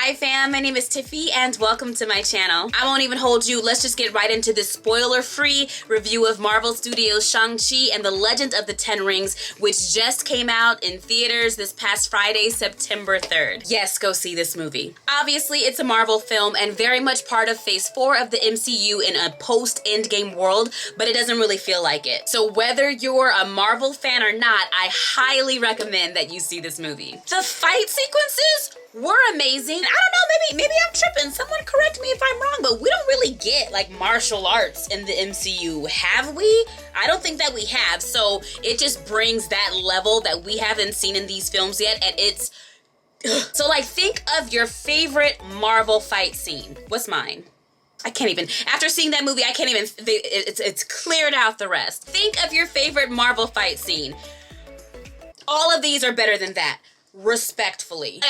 Hi fam, my name is Tiffie and welcome to my channel. I won't even hold you, let's just get right into this spoiler-free review of Marvel Studios' Shang-Chi and the Legend of the Ten Rings, which just came out in theaters this past Friday, September 3rd. Yes, go see this movie. Obviously, it's a Marvel film and very much part of Phase 4 of the MCU in a post-Endgame world, but it doesn't really feel like it. So whether you're a Marvel fan or not, I highly recommend that you see this movie. The fight sequences were amazing. I don't know, maybe I'm tripping. Someone correct me if I'm wrong, but we don't really get like martial arts in the MCU, have we? I don't think that we have, so it just brings that level that we haven't seen in these films yet, and it's... So like, think of your favorite Marvel fight scene. What's mine? I can't even, after seeing that movie, I can't even, it's cleared out the rest. Think of your favorite Marvel fight scene. All of these are better than that. Respectfully.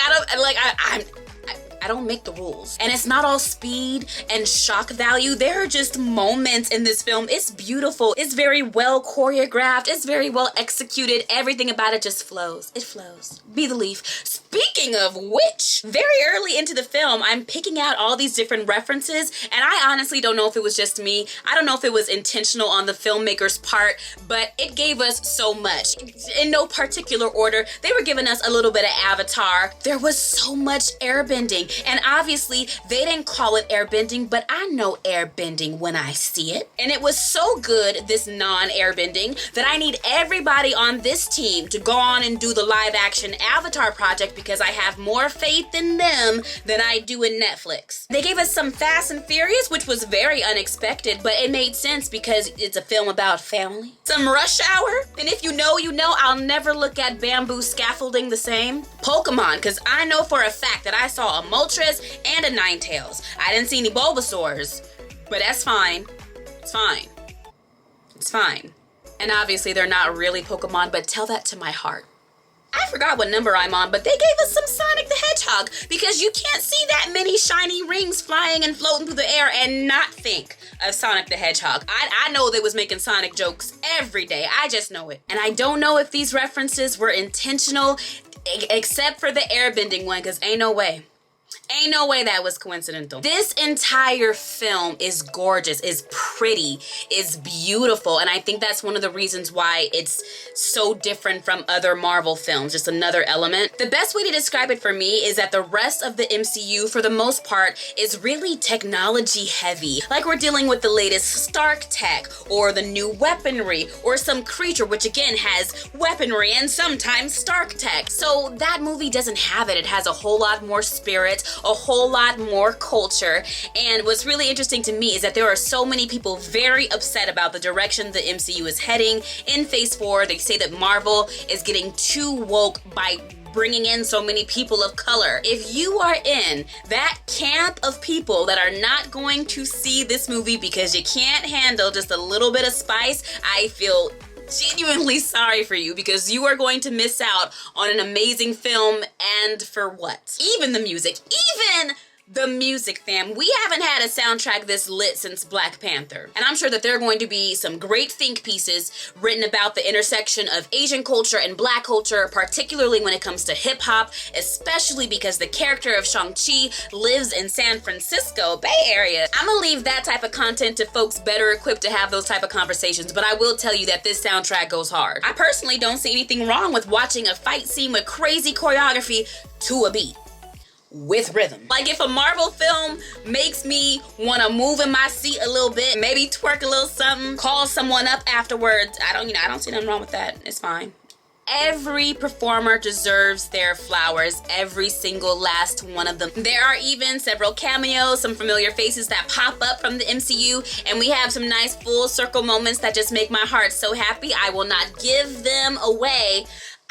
I don't make the rules. And it's not all speed and shock value. There are just moments in this film. It's beautiful. It's very well choreographed. It's very well executed. Everything about it just flows. It flows. Be the leaf. Speaking of which, very early into the film, I'm picking out all these different references, and I honestly don't know if it was just me. I don't know if it was intentional on the filmmaker's part, but it gave us so much. In no particular order, they were giving us a little bit of Avatar. There was so much airbending. And obviously, they didn't call it airbending, but I know airbending when I see it. And it was so good, this non-airbending, that I need everybody on this team to go on and do the live-action Avatar project because I have more faith in them than I do in Netflix. They gave us some Fast and Furious, which was very unexpected, but it made sense because it's a film about family. Some Rush Hour, and if you know, you know, I'll never look at bamboo scaffolding the same. Pokemon, because I know for a fact that I saw a Moltres and a Ninetales. I didn't see any Bulbasaurs, but that's fine. It's fine. It's fine. And obviously they're not really Pokemon, but tell that to my heart. I forgot what number I'm on, but they gave us some Sonic the Hedgehog because you can't see that many shiny rings flying and floating through the air and not think of Sonic the Hedgehog. I know they was making Sonic jokes every day. I just know it. And I don't know if these references were intentional, except for the airbending one, because ain't no way. Ain't no way that was coincidental. This entire film is gorgeous, is pretty, is beautiful, and I think that's one of the reasons why it's so different from other Marvel films, just another element. The best way to describe it for me is that the rest of the MCU, for the most part, is really technology heavy. Like we're dealing with the latest Stark tech, or the new weaponry, or some creature which again has weaponry and sometimes Stark tech. So that movie doesn't have it. It has a whole lot more spirit, a whole lot more culture, and what's really interesting to me is that there are so many people very upset about the direction the MCU is heading in Phase 4. They say that Marvel is getting too woke by bringing in so many people of color. If you are in that camp of people that are not going to see this movie because you can't handle just a little bit of spice, I feel genuinely sorry for you because you are going to miss out on an amazing film. And for what? Even the music, fam. We haven't had a soundtrack this lit since Black Panther. And I'm sure that there are going to be some great think pieces written about the intersection of Asian culture and Black culture, particularly when it comes to hip hop, especially because the character of Shang-Chi lives in San Francisco Bay Area. I'm gonna leave that type of content to folks better equipped to have those type of conversations, but I will tell you that this soundtrack goes hard. I personally don't see anything wrong with watching a fight scene with crazy choreography to a beat. With rhythm. Like if a Marvel film makes me want to move in my seat a little bit, maybe twerk a little something, call someone up afterwards, I don't see nothing wrong with that. It's fine. Every performer deserves their flowers, every single last one of them. There are even several cameos, some familiar faces that pop up from the MCU, and we have some nice full circle moments that just make my heart so happy. I will not give them away.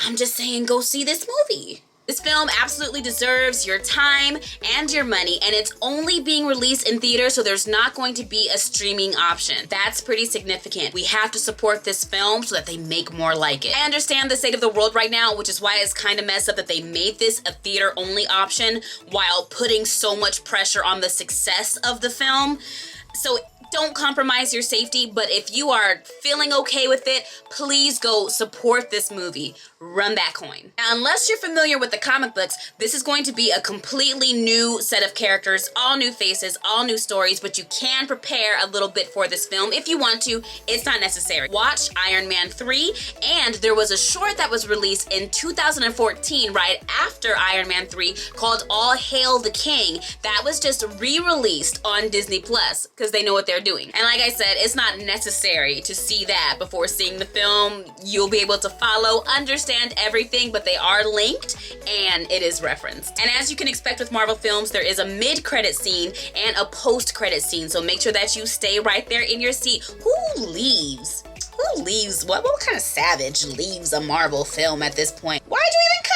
I'm just saying, go see this movie. This film absolutely deserves your time and your money, and it's only being released in theaters, so there's not going to be a streaming option. That's pretty significant. We have to support this film so that they make more like it. I understand the state of the world right now, which is why it's kind of messed up that they made this a theater-only option while putting so much pressure on the success of the film. So don't compromise your safety, but if you are feeling okay with it, please go support this movie. Run that coin. Now, unless you're familiar with the comic books, this is going to be a completely new set of characters, all new faces, all new stories, but you can prepare a little bit for this film if you want to. It's not necessary. Watch Iron Man 3, and there was a short that was released in 2014, right after Iron Man 3, called All Hail the King. That was just re-released on Disney Plus because they know what they're doing. And like I said, it's not necessary to see that before seeing the film. You'll be able to follow, understand everything, but they are linked and it is referenced. And as you can expect with Marvel films, there is a mid-credit scene and a post-credit scene, so make sure that you stay right there in your seat. Who leaves? Who leaves? What kind of savage leaves a Marvel film at this point? Why'd you even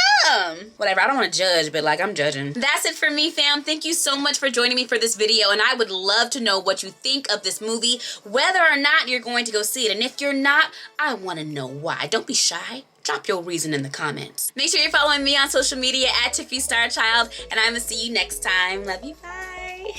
come? Whatever, I don't want to judge, but like, I'm judging. That's it for me, fam. Thank you so much for joining me for this video, and I would love to know what you think of this movie, whether or not you're going to go see it. And if you're not, I want to know why. Don't be shy. Drop your reason in the comments. Make sure you're following me on social media at Tiffie Starchild, and I'm gonna see you next time. Love you, bye.